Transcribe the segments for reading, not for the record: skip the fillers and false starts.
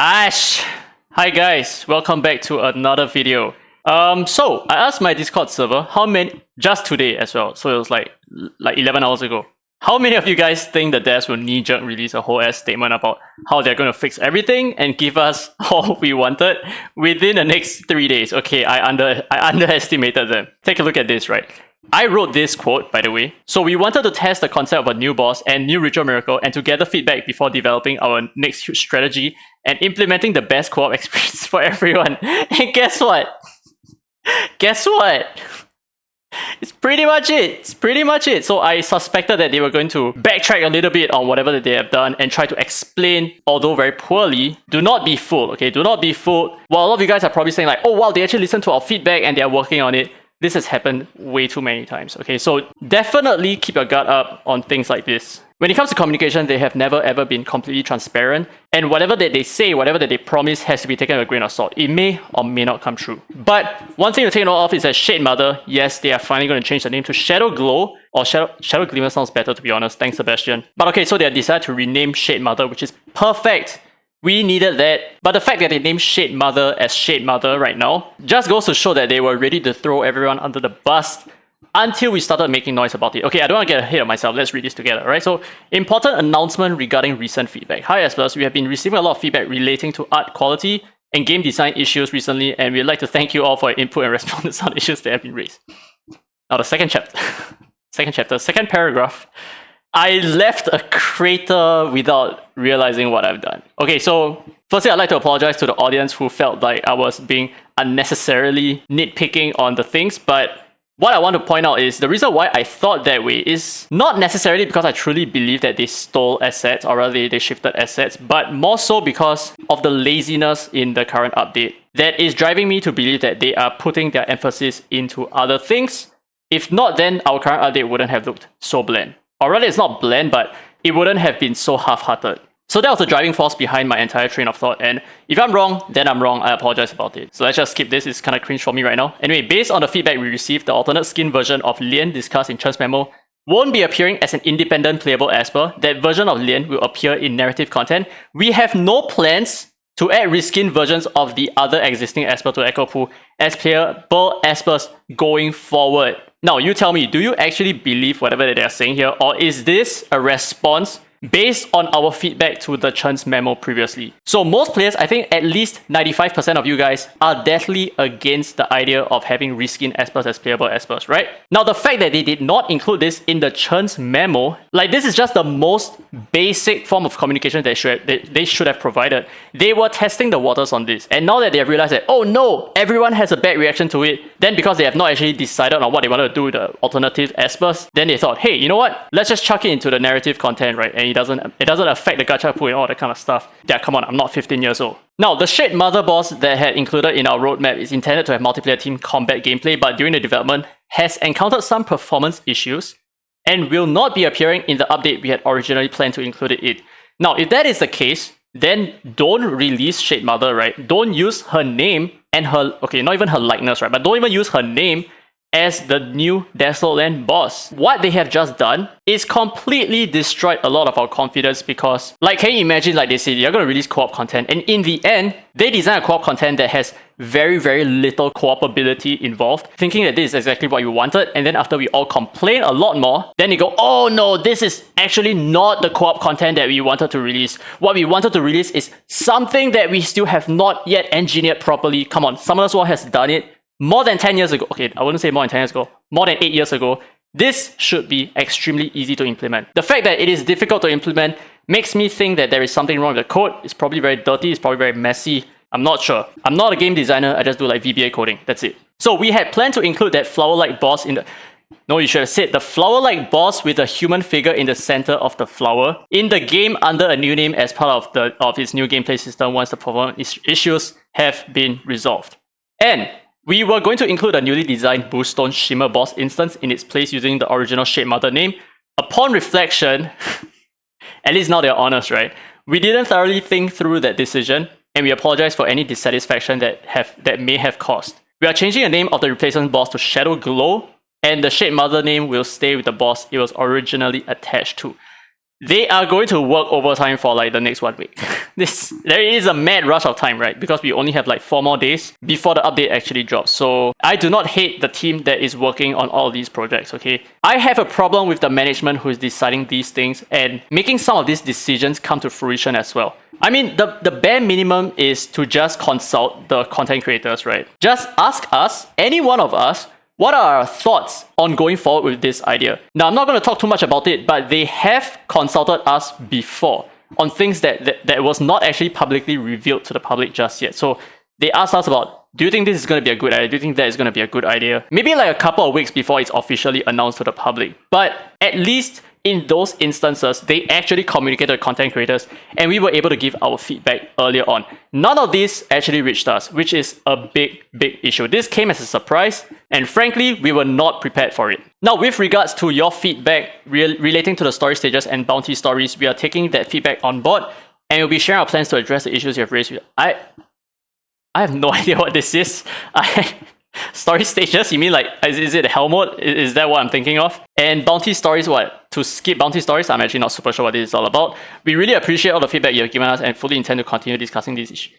Ash! Hi guys, welcome back to another video. So I asked my Discord server how many, just today as well, so it was like 11 hours ago. How many of you guys think the devs will knee-jerk release a whole ass statement about how they're going to fix everything and give us all we wanted within the next 3 days? Okay, I underestimated them. Take a look at this, right? I wrote this quote, by the way. So we wanted to test the concept of a new boss and new ritual miracle and to gather feedback before developing our next huge strategy and implementing the best co-op experience for everyone. And guess what? Guess what? It's pretty much it. So I suspected that they were going to backtrack a little bit on whatever that they have done and try to explain, although very poorly. Do not be fooled, okay? Do not be fooled. While a lot of you guys are probably saying like, oh wow, they actually listened to our feedback and they are working on it. This has happened way too many times, okay? So definitely keep your guard up on things like this. When it comes to communication, they have never ever been completely transparent. And whatever that they say, whatever that they promise has to be taken with a grain of salt. It may or may not come true. But one thing to take note of is that Shade Mother, yes, they are finally going to change the name to Shadow Glow. Or Shadow Glimmer sounds better, to be honest. Thanks, Sebastian. But okay, so they have decided to rename Shade Mother, which is perfect. We needed that. But the fact that they named Shade Mother as Shade Mother right now just goes to show that they were ready to throw everyone under the bus until we started making noise about it. Okay, I don't want to get ahead of myself. Let's read this together, right? So, important announcement regarding recent feedback. Hi, Espers. We have been receiving a lot of feedback relating to art quality and game design issues recently, and we'd like to thank you all for your input and response to some issues that have been raised. Now, the second second paragraph. I left a crater without realizing what I've done. Okay, so firstly, I'd like to apologize to the audience who felt like I was being unnecessarily nitpicking on the things, but what I want to point out is the reason why I thought that way is not necessarily because I truly believe that they stole assets or rather they shifted assets, but more so because of the laziness in the current update that is driving me to believe that they are putting their emphasis into other things. If not, then our current update wouldn't have looked so bland. Or rather, it's not bland, but it wouldn't have been so half-hearted. So that was the driving force behind my entire train of thought, and if I'm wrong, then I'm wrong. I apologize about it. So let's just skip this. It's kind of cringe for me right now. Anyway, based on the feedback we received, the alternate skin version of Lien discussed in Chen's memo won't be appearing as an independent playable Esper. That version of Lien will appear in narrative content. We have no plans to add reskin versions of the other existing Esper to Echo Pool as playable Espers going forward. Now, you tell me, do you actually believe whatever that they're saying here, or is this a response based on our feedback to the Chen's memo previously? So most players, I think at least 95% of you guys are deathly against the idea of having reskin Espers as playable Espers, right? Now, the fact that they did not include this in the Chen's memo, like this is just the most basic form of communication that they should have provided. They were testing the waters on this, and now that they have realized that, oh no, everyone has a bad reaction to it, then because they have not actually decided on what they wanted to do with the alternative Espers, then they thought, hey, you know what? Let's just chuck it into the narrative content, right? And it doesn't affect the gacha pool and all that kind of stuff. Yeah, come on, I'm not 15 years old. Now, the Shade Mother boss that had included in our roadmap is intended to have multiplayer team combat gameplay, but during the development has encountered some performance issues and will not be appearing in the update we had originally planned to include it. Now, if that is the case, then don't release Shade Mother, right? Don't use her name and her, okay, not even her likeness, right? But don't even use her name as the new Desolate Land boss. What they have just done is completely destroyed a lot of our confidence because, like, can you imagine, like they said, they're going to release co-op content, and in the end, they design a co-op content that has very, very little co-op ability involved, thinking that this is exactly what you wanted, and then after we all complain a lot more, then they go, oh no, this is actually not the co-op content that we wanted to release. What we wanted to release is something that we still have not yet engineered properly. Come on, Summoner's War has done it more than 10 years ago. Okay, I wouldn't say more than 10 years ago. More than 8 years ago. This should be extremely easy to implement. The fact that it is difficult to implement makes me think that there is something wrong with the code. It's probably very dirty. It's probably very messy. I'm not sure. I'm not a game designer. I just do like VBA coding. That's it. So we had planned to include that flower-like boss in the... No, you should have said the flower-like boss with a human figure in the center of the flower in the game under a new name as part of its new gameplay system once the performance issues have been resolved. And we were going to include a newly designed Bluestone Shimmer boss instance in its place using the original Shade Mother name. Upon reflection, at least now they're honest, right? We didn't thoroughly think through that decision, and we apologize for any dissatisfaction that may have caused. We are changing the name of the replacement boss to Shadow Glow, and the Shade Mother name will stay with the boss it was originally attached to. they are going to work overtime for like the next 1 week. There is a mad rush of time, right? Because we only have like 4 more days before the update actually drops. So I do not hate the team that is working on all of these projects, okay? I have a problem with the management who is deciding these things and making some of these decisions come to fruition as well. I mean, the bare minimum is to just consult the content creators, right? Just ask us, any one of us, what are our thoughts on going forward with this idea? Now, I'm not going to talk too much about it, but they have consulted us before on things that was not actually publicly revealed to the public just yet. So they asked us about, do you think this is going to be a good idea? Do you think that is going to be a good idea? Maybe like a couple of weeks before it's officially announced to the public. But at least in those instances, they actually communicated with content creators and we were able to give our feedback earlier on. None of this actually reached us, which is a big issue. This came as a surprise and frankly, we were not prepared for it. Now, with regards to your feedback relating to the story stages and bounty stories, we are taking that feedback on board and we'll be sharing our plans to address the issues you have raised. I have no idea what this is. Story stages? You mean like, is it hell mode? Is that what I'm thinking of? And bounty stories, what? To skip bounty stories? I'm actually not super sure what this is all about. We really appreciate all the feedback you have given us and fully intend to continue discussing these issues.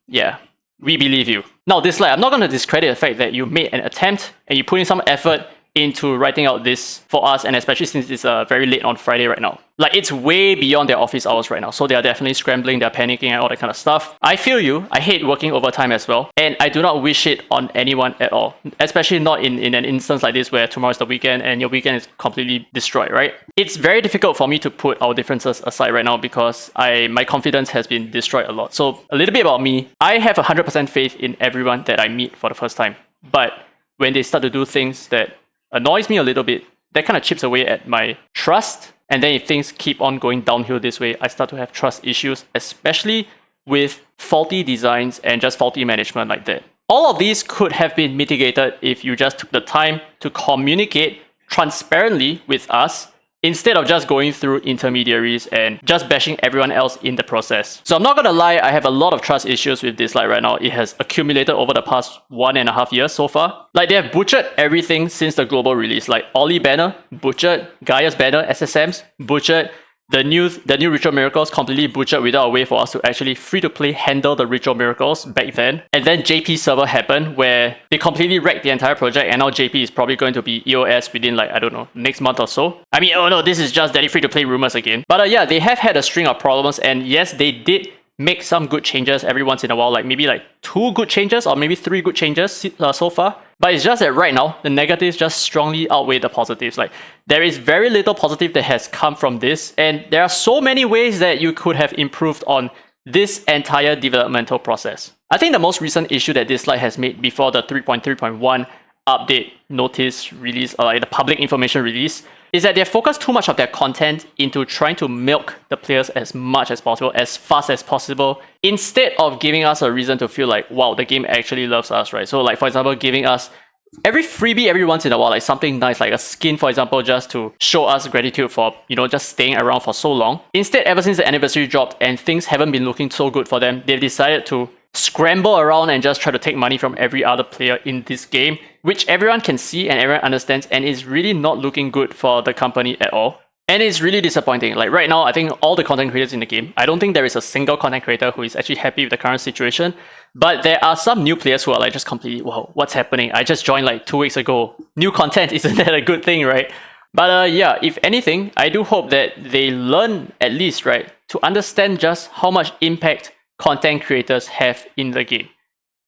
Yeah, we believe you. Now, Dislyte, I'm not going to discredit the fact that you made an attempt and you put in some effort into writing out this for us, and especially since it's very late on Friday right now. Like, it's way beyond their office hours right now, so they are definitely scrambling, they're panicking and all that kind of stuff. I feel you. I hate working overtime as well, and I do not wish it on anyone at all, especially not in an instance like this where tomorrow's the weekend and your weekend is completely destroyed, right? It's very difficult for me to put our differences aside right now because my confidence has been destroyed a lot. So a little bit about me. I have 100% faith in everyone that I meet for the first time, but when they start to do things that annoys me a little bit, that kind of chips away at my trust. And then if things keep on going downhill this way, I start to have trust issues, especially with faulty designs and just faulty management like that. All of these could have been mitigated if you just took the time to communicate transparently with us instead of just going through intermediaries and just bashing everyone else in the process. So I'm not gonna lie, I have a lot of trust issues with Dislyte right now. It has accumulated over the past 1.5 years so far. Like, they have butchered everything since the global release. Like, Ollie banner, butchered. Gaia's banner, SSMs, butchered. The new Ritual Miracles completely butchered without a way for us to actually free-to-play handle the Ritual Miracles back then. And then JP server happened where they completely wrecked the entire project and now JP is probably going to be EOS within like, I don't know, next month or so. I mean, oh no, this is just Daddy free-to-play rumors again. But yeah, they have had a string of problems and yes, they did make some good changes every once in a while, like maybe like 2 good changes or maybe 3 good changes so far. But it's just that right now, the negatives just strongly outweigh the positives. Like, there is very little positive that has come from this, and there are so many ways that you could have improved on this entire developmental process. I think the most recent issue that Dislyte has made before the 3.3.1 update notice release, or like the public information release, is that they focus too much of their content into trying to milk the players as much as possible, as fast as possible, instead of giving us a reason to feel like, wow, the game actually loves us, right? So like, for example, giving us every freebie every once in a while, like something nice, like a skin, for example, just to show us gratitude for, you know, just staying around for so long. Instead, ever since the anniversary dropped and things haven't been looking so good for them, they've decided to scramble around and just try to take money from every other player in this game, which everyone can see and everyone understands, and is really not looking good for the company at all. And it's really disappointing. Like right now, I think all the content creators in the game, I don't think there is a single content creator who is actually happy with the current situation. But there are some new players who are like just completely, wow, what's happening? I just joined like 2 weeks ago. New content, isn't that a good thing, right? But yeah, if anything, I do hope that they learn at least, right, to understand just how much impact content creators have in the game.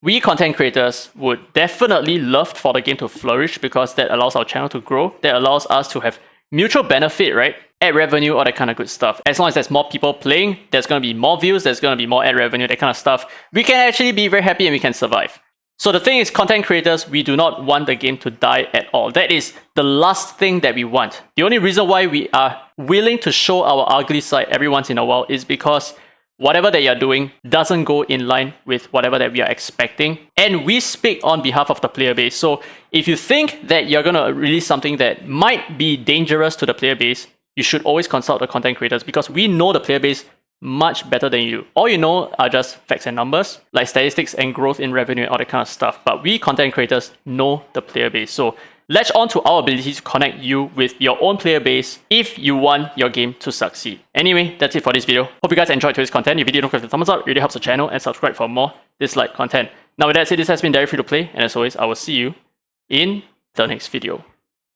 We content creators would definitely love for the game to flourish because that allows our channel to grow. That allows us to have mutual benefit, right? Ad revenue, all that kind of good stuff. As long as there's more people playing, there's going to be more views, there's going to be more ad revenue, that kind of stuff. We can actually be very happy and we can survive. So the thing is, content creators, we do not want the game to die at all. That is the last thing that we want. The only reason why we are willing to show our ugly side every once in a while is because whatever that you're doing doesn't go in line with whatever that we are expecting. And we speak on behalf of the player base. So if you think that you're going to release something that might be dangerous to the player base, you should always consult the content creators because we know the player base much better than you. All you know are just facts and numbers, like statistics and growth in revenue and all that kind of stuff. But we content creators know the player base. So latch on to our ability to connect you with your own player base if you want your game to succeed. Anyway, that's it for this video. Hope you guys enjoyed today's content. If you did, don't forget to thumbs up, it really helps the channel, and subscribe for more Dislyte content. Now with that said, this has been Diary Free to Play, and as always, I will see you in the next video.